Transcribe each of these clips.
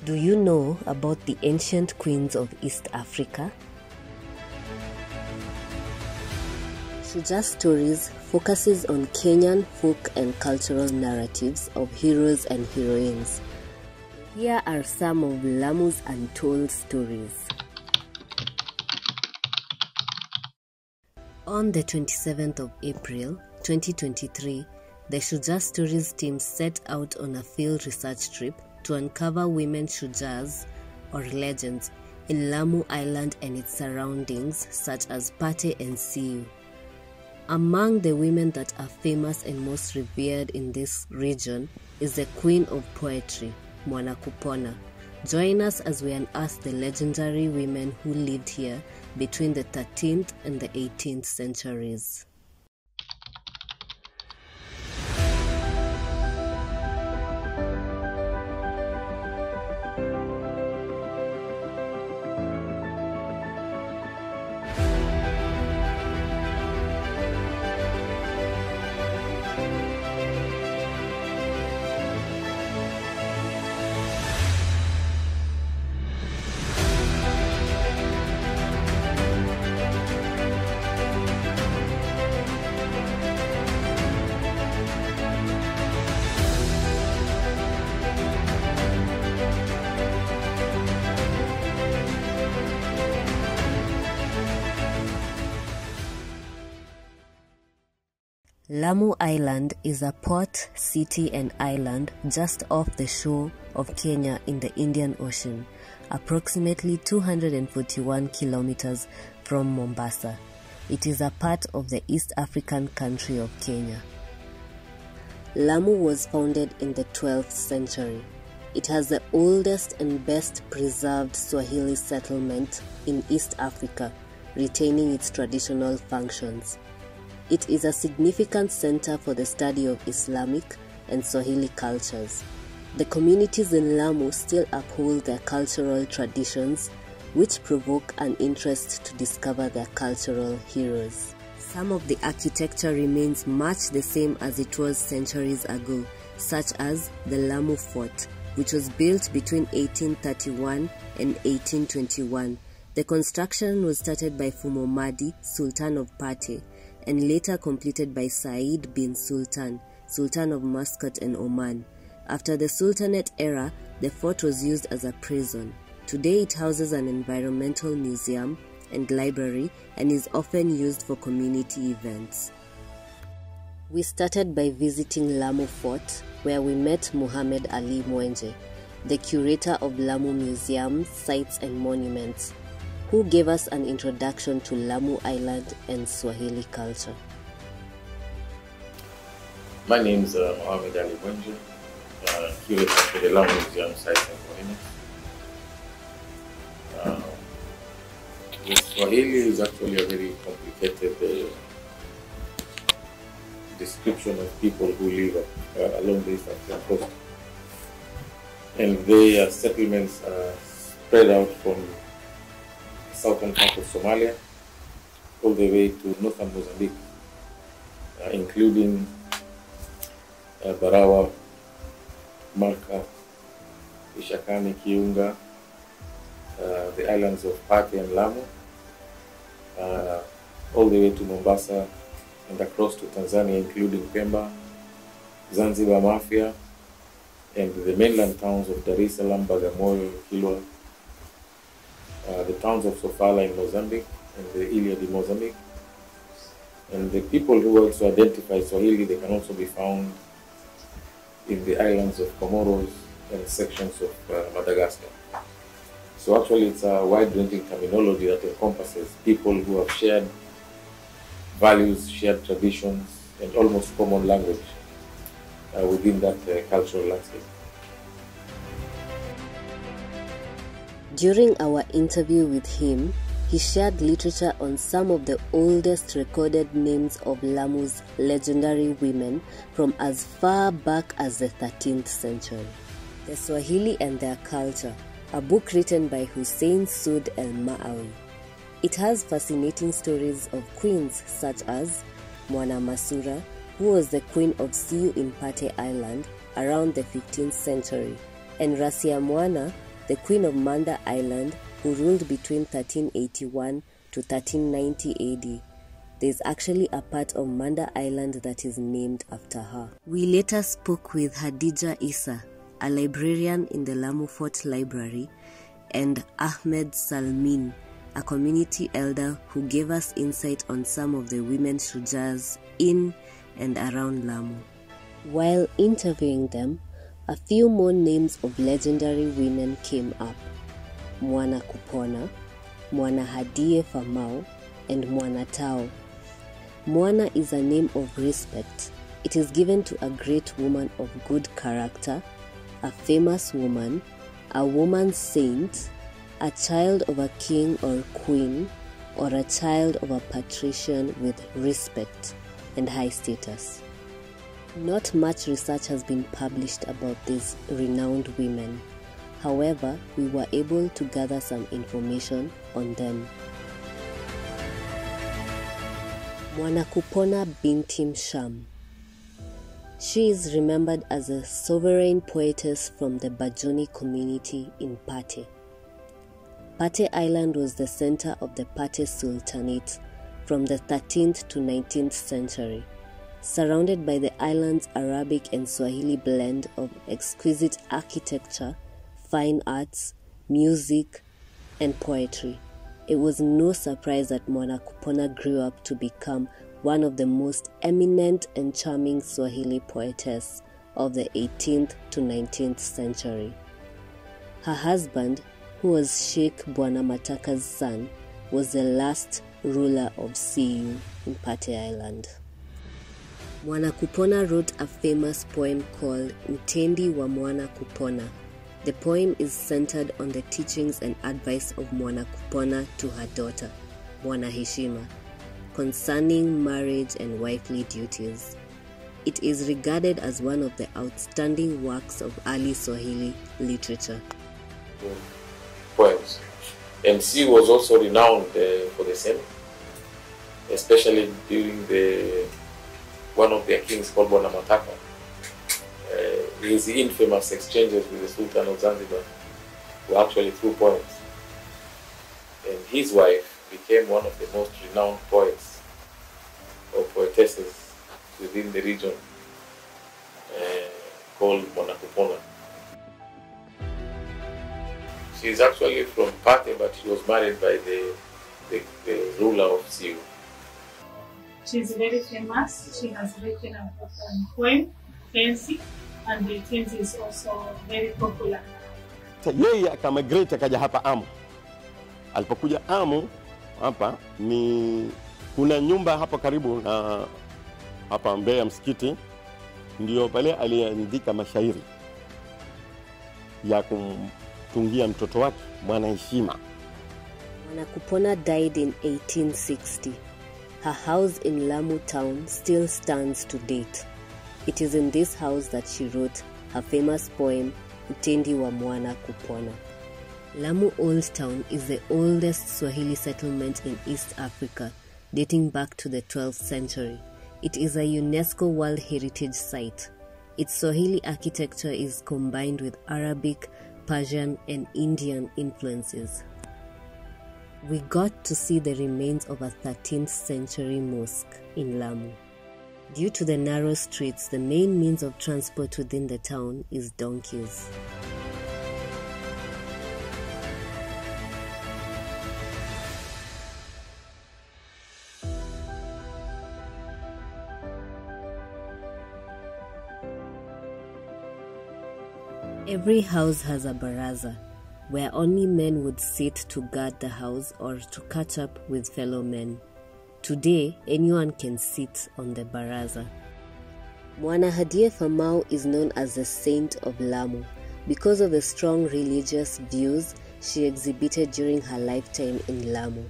Do you know about the ancient queens of East Africa? Shujaa Stories focuses on Kenyan folk and cultural narratives of heroes and heroines. Here are some of Lamu's untold stories. On the 27th of April, 2023, the Shujaa Stories team set out on a field research trip to uncover women Shujaas or legends in Lamu Island and its surroundings, such as Pate and Siu. Among the women that are famous and most revered in this region is the Queen of Poetry, Mwanakupona. Join us as we unearth the legendary women who lived here between the 13th and the 18th centuries. Lamu Island is a port, city and island just off the shore of Kenya in the Indian Ocean, approximately 241 kilometers from Mombasa. It is a part of the East African country of Kenya. Lamu was founded in the 12th century. It has the oldest and best preserved Swahili settlement in East Africa, retaining its traditional functions. It is a significant center for the study of Islamic and Swahili cultures. The communities in Lamu still uphold their cultural traditions, which provoke an interest to discover their cultural heroes. Some of the architecture remains much the same as it was centuries ago, such as the Lamu Fort, which was built between 1831 and 1821. The construction was started by Fumo Madi, Sultan of Pate, and later completed by Said bin Sultan, Sultan of Muscat and Oman. After the Sultanate era, the fort was used as a prison. Today it houses an environmental museum and library and is often used for community events. We started by visiting Lamu Fort, where we met Muhammad Ali Mwenje, the curator of Lamu Museums, Sites and Monuments, who gave us an introduction to Lamu Island and Swahili culture. My name is Muhammad Ali Mwenje, curator for the Lamu Museum, Sites and Monuments. Swahili is actually a very complicated description of people who live along the East African coast. And their settlements are spread out from southern part of Somalia all the way to northern Mozambique, including Barawa, Marka, Ishakani, Kiunga, the islands of Pate and Lamu, all the way to Mombasa and across to Tanzania, including Pemba, Zanzibar, Mafia, and the mainland towns of Dar es Salaam, Bagamoyo, Kilwa, the towns of Sofala in Mozambique and the Iliad in Mozambique. And the people who also identify Swahili, they can also be found in the islands of Comoros and sections of Madagascar. So actually it's a wide-ranging terminology that encompasses people who have shared values, shared traditions, and almost common language within that cultural landscape. During our interview with him, he shared literature on some of the oldest recorded names of Lamu's legendary women from as far back as the 13th century. The Swahili and Their Culture, a book written by Hussein Sud El Maawi. It has fascinating stories of queens such as Mwana Masura, who was the queen of Siu in Pate Island around the 15th century, and Rasia Mwana, the Queen of Manda Island, who ruled between 1381 to 1390 AD. There's actually a part of Manda Island that is named after her. We later spoke with Hadija Issa, a librarian in the Lamu Fort Library, and Ahmed Salmin, a community elder who gave us insight on some of the women shujas in and around Lamu. While interviewing them, a few more names of legendary women came up: Mwana Kupona, Mwana Hadie Famau, and Mwana Tao. Mwana is a name of respect. It is given to a great woman of good character, a famous woman, a woman saint, a child of a king or queen, or a child of a patrician with respect and high status. Not much research has been published about these renowned women. However, we were able to gather some information on them. Mwana Kupona binti Msham. She is remembered as a sovereign poetess from the Bajuni community in Pate. Pate Island was the center of the Pate Sultanate from the 13th to 19th century, surrounded by the island's Arabic and Swahili blend of exquisite architecture, fine arts, music, and poetry. It was no surprise that Mwana Kupona grew up to become one of the most eminent and charming Swahili poetess of the 18th to 19th century. Her husband, who was Sheikh Bwana Mataka's son, was the last ruler of Siu in Pate Island. Mwana Kupona wrote a famous poem called Utendi wa Mwana Kupona. The poem is centered on the teachings and advice of Mwana Kupona to her daughter, Mwana Heshima, concerning marriage and wifely duties. It is regarded as one of the outstanding works of early Swahili literature. Poems. And she was also renowned for the same, especially during one of their kings called Bwana Mataka. His infamous exchanges with the Sultan of Zanzibar were actually through poems. And his wife became one of the most renowned poets or poetesses within the region called Mwana Kupona. She is actually from Pate, but she was married by the ruler of Siu. She's very famous. She has written a poem, Tenzi, and the Tenzi is also very popular. Yeye akamigrate akaja hapa Amu. Alipokuja Amu hapa kuna nyumba hapa karibu na hapa mbele ya msikiti, ndio pale aliandika mashairi ya kumtungia mtoto wake Mwana Heshima. Mwana Kupona died in 1860. Her house in Lamu town still stands to date. It is in this house that she wrote her famous poem, Utendi wa Mwana Kupona. Lamu Old Town is the oldest Swahili settlement in East Africa, dating back to the 12th century. It is a UNESCO World Heritage Site. Its Swahili architecture is combined with Arabic, Persian, and Indian influences. We got to see the remains of a 13th century mosque in Lamu. Due to the narrow streets, the main means of transport within the town is donkeys. Every house has a baraza, where only men would sit to guard the house or to catch up with fellow men. Today, anyone can sit on the baraza. Mwana Hadie Famau is known as the Saint of Lamu because of the strong religious views she exhibited during her lifetime in Lamu.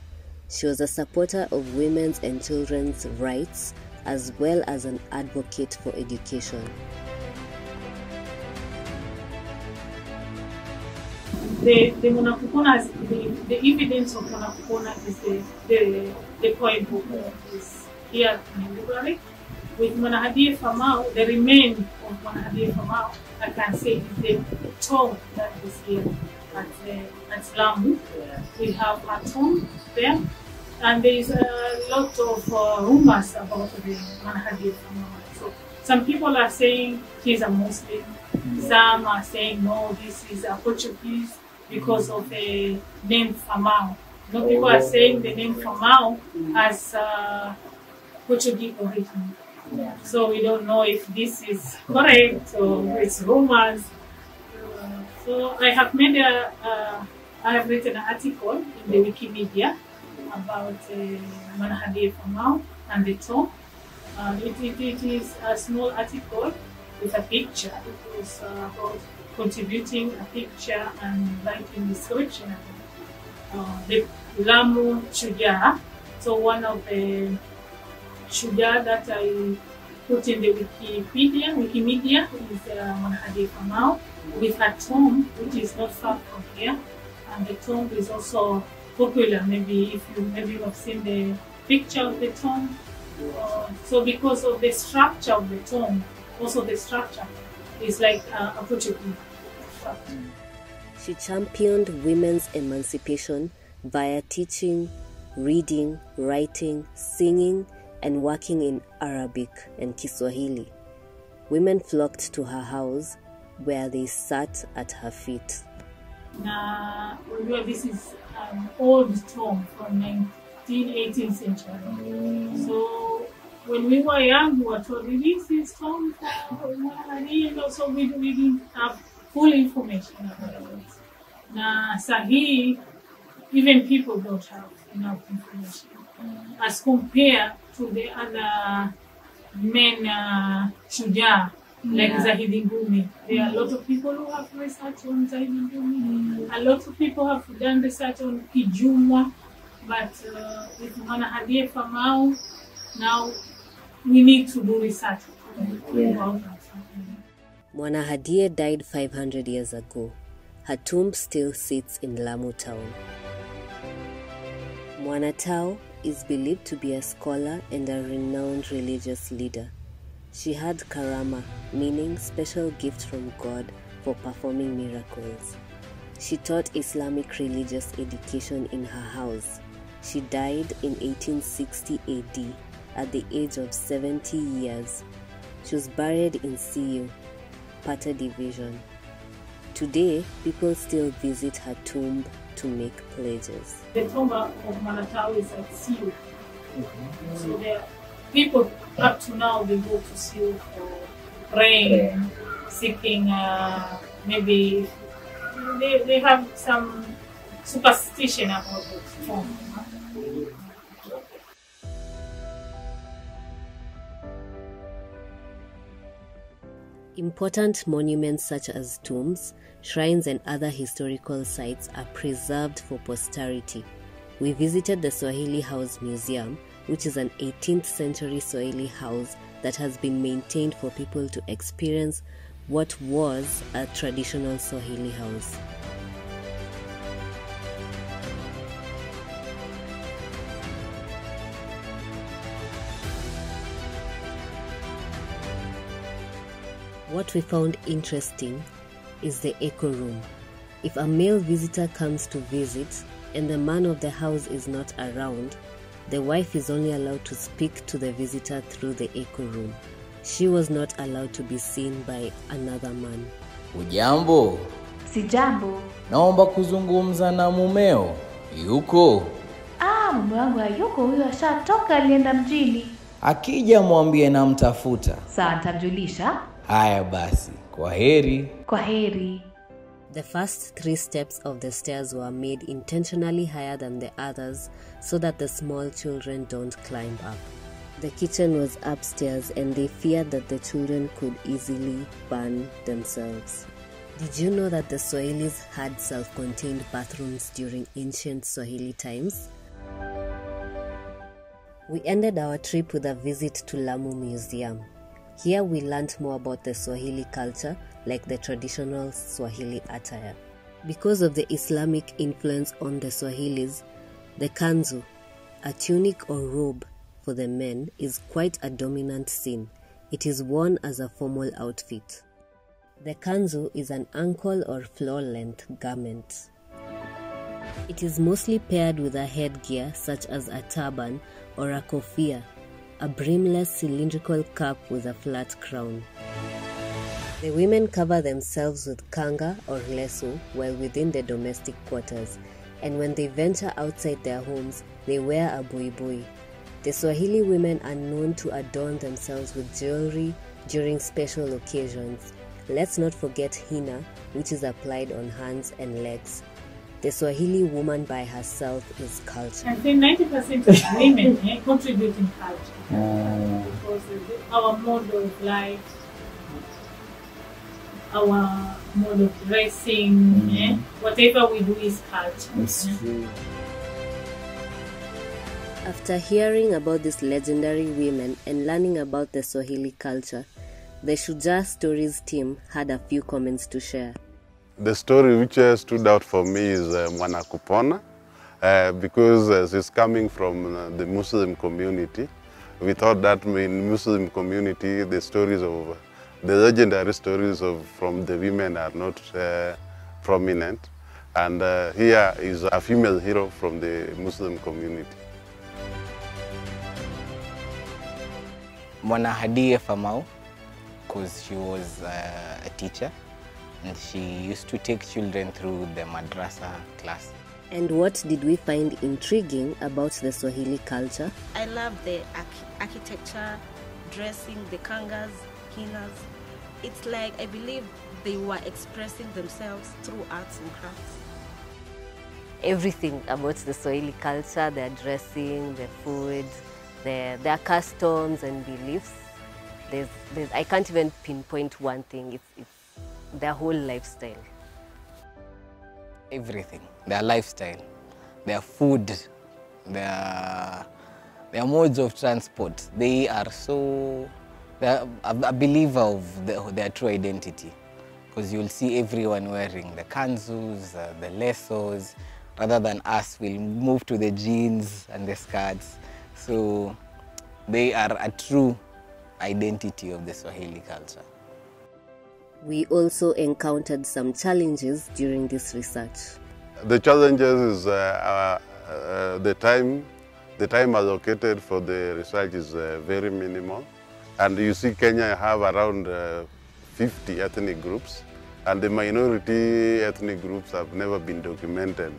She was a supporter of women's and children's rights as well as an advocate for education. The Mwana Kupona, the evidence of Mwana Kupona is the poem book is here in the library. With Mwana Hadie Famau, the remains of Mwana Hadie Famau, I can say is the tomb that is here at that's Lamu. We have a tomb there. And there is a lot of rumors about the Manhadir. So some people are saying he's a Muslim. Some are saying no, this is a Portuguese because of the name Famau. Some people are saying the name Famau has Portuguese origin. So we don't know if this is correct or it's rumors. So I have made I have written an article in the Wikimedia about Manhadir Famau and the tomb. It is a small article with a picture. It was about contributing a picture and writing description. The Lamu Shujaa. So one of the Shujaa that I put in the Wikimedia is Manhadir Famau with a tomb which is not far from here. And the tomb is also popular. Maybe you have seen the picture of the tomb. So because of the structure of the tomb, also the structure is like a Portuguese structure. She championed women's emancipation via teaching, reading, writing, singing, and working in Arabic and Kiswahili. Women flocked to her house where they sat at her feet. This is old tomb from 18th century. So when we were young, we were told this is tomb for Manhadir, so we didn't have full information about it. Now, Sahi, even people don't have enough information as compared to the other men Shujaa, like Zahidi Ngumi. There are a lot of people who have research on Zahidi Ngumi. A lot of people have done research on Kijumwa. But with Manhadir Famau, now we need to do research. Manhadir died 500 years ago. Her tomb still sits in Lamu town. Mwanatao is believed to be a scholar and a renowned religious leader. She had karama, meaning special gift from God for performing miracles. She taught Islamic religious education in her house. She died in 1860 AD at the age of 70 years. She was buried in Siu, Pata Division. Today, people still visit her tomb to make pledges. The tomb of Manatao is at Siu. So there are people up to now, they go to Siu for praying, seeking, maybe they have some superstition about the tomb. Important monuments such as tombs, shrines and other historical sites are preserved for posterity. We visited the Swahili House Museum, which is an 18th century Swahili house that has been maintained for people to experience what was a traditional Swahili house. What we found interesting is the echo room. If a male visitor comes to visit and the man of the house is not around, the wife is only allowed to speak to the visitor through the echo room. She was not allowed to be seen by another man. Ujambo? Sijambo. Naomba kuzungumza na mumeo. Yuko? Mume wangu hayuko, huyo ashatoka, alienda mjini. Akija mwambie namtafuta. Sawa, nitamjulisha. Haya basi, kwaheri. Kwaheri. The first 3 steps of the stairs were made intentionally higher than the others so that the small children don't climb up. The kitchen was upstairs and they feared that the children could easily burn themselves. Did you know that the Swahilis had self-contained bathrooms during ancient Swahili times? We ended our trip with a visit to Lamu Museum. Here we learned more about the Swahili culture, like the traditional Swahili attire. Because of the Islamic influence on the Swahilis, the kanzu, a tunic or robe for the men, is quite a dominant scene. It is worn as a formal outfit. The kanzu is an ankle or floor-length garment. It is mostly paired with a headgear such as a turban or a kofia, a brimless cylindrical cap with a flat crown. The women cover themselves with kanga or leso while within the domestic quarters, and when they venture outside their homes, they wear a buibui. The Swahili women are known to adorn themselves with jewelry during special occasions. Let's not forget henna, which is applied on hands and legs. The Swahili woman by herself is culture. I think 90% of women contribute in culture. Because our mode of life, our mode of dressing, whatever we do is culture. It's true. After hearing about these legendary women and learning about the Swahili culture, the Shujaa Stories team had a few comments to share. The story which stood out for me is Mwanakupona, because she's coming from the Muslim community. We thought that in Muslim community, the stories of the legendary stories from the women are not prominent, and here is a female hero from the Muslim community. Mwanahadie Famau, because she was a teacher and she used to take children through the madrasa class. And what did we find intriguing about the Swahili culture? I love the architecture, dressing, the kangas, hinas. It's like I believe they were expressing themselves through arts and crafts. Everything about the Swahili culture, their dressing, their food, their customs and beliefs. I can't even pinpoint one thing. It's their whole lifestyle. Everything, their lifestyle, their food, their modes of transport. They are a believer of their true identity, because you'll see everyone wearing the kanzus, the lesos, rather than us, we'll move to the jeans and the skirts. So they are a true identity of the Swahili culture. We also encountered some challenges during this research. The challenges is the time allocated for the research is very minimal. And you see Kenya have around 50 ethnic groups, and the minority ethnic groups have never been documented.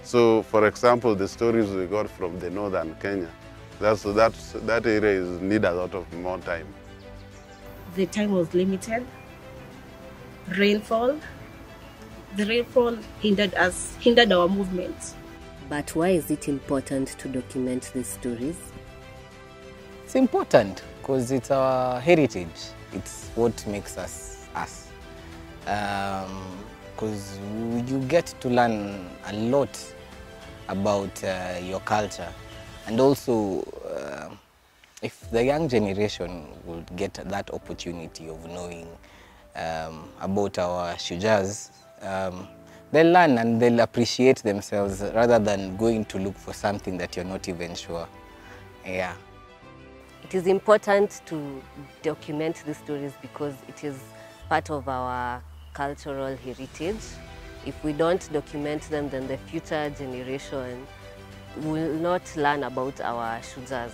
So, for example, the stories we got from the northern Kenya, that area need a lot of more time. The time was limited. Rainfall. The rainfall hindered our movement. But why is it important to document these stories? It's important because it's our heritage. It's what makes us us. Because you get to learn a lot about your culture. And also, if the young generation would get that opportunity of knowing about our shujas, they'll learn and they'll appreciate themselves rather than going to look for something that you're not even sure. Yeah. It is important to document these stories because it is part of our cultural heritage. If we don't document them, then the future generation will not learn about our shujas.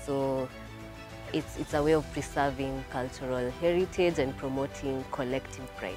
So it's a way of preserving cultural heritage and promoting collective pride.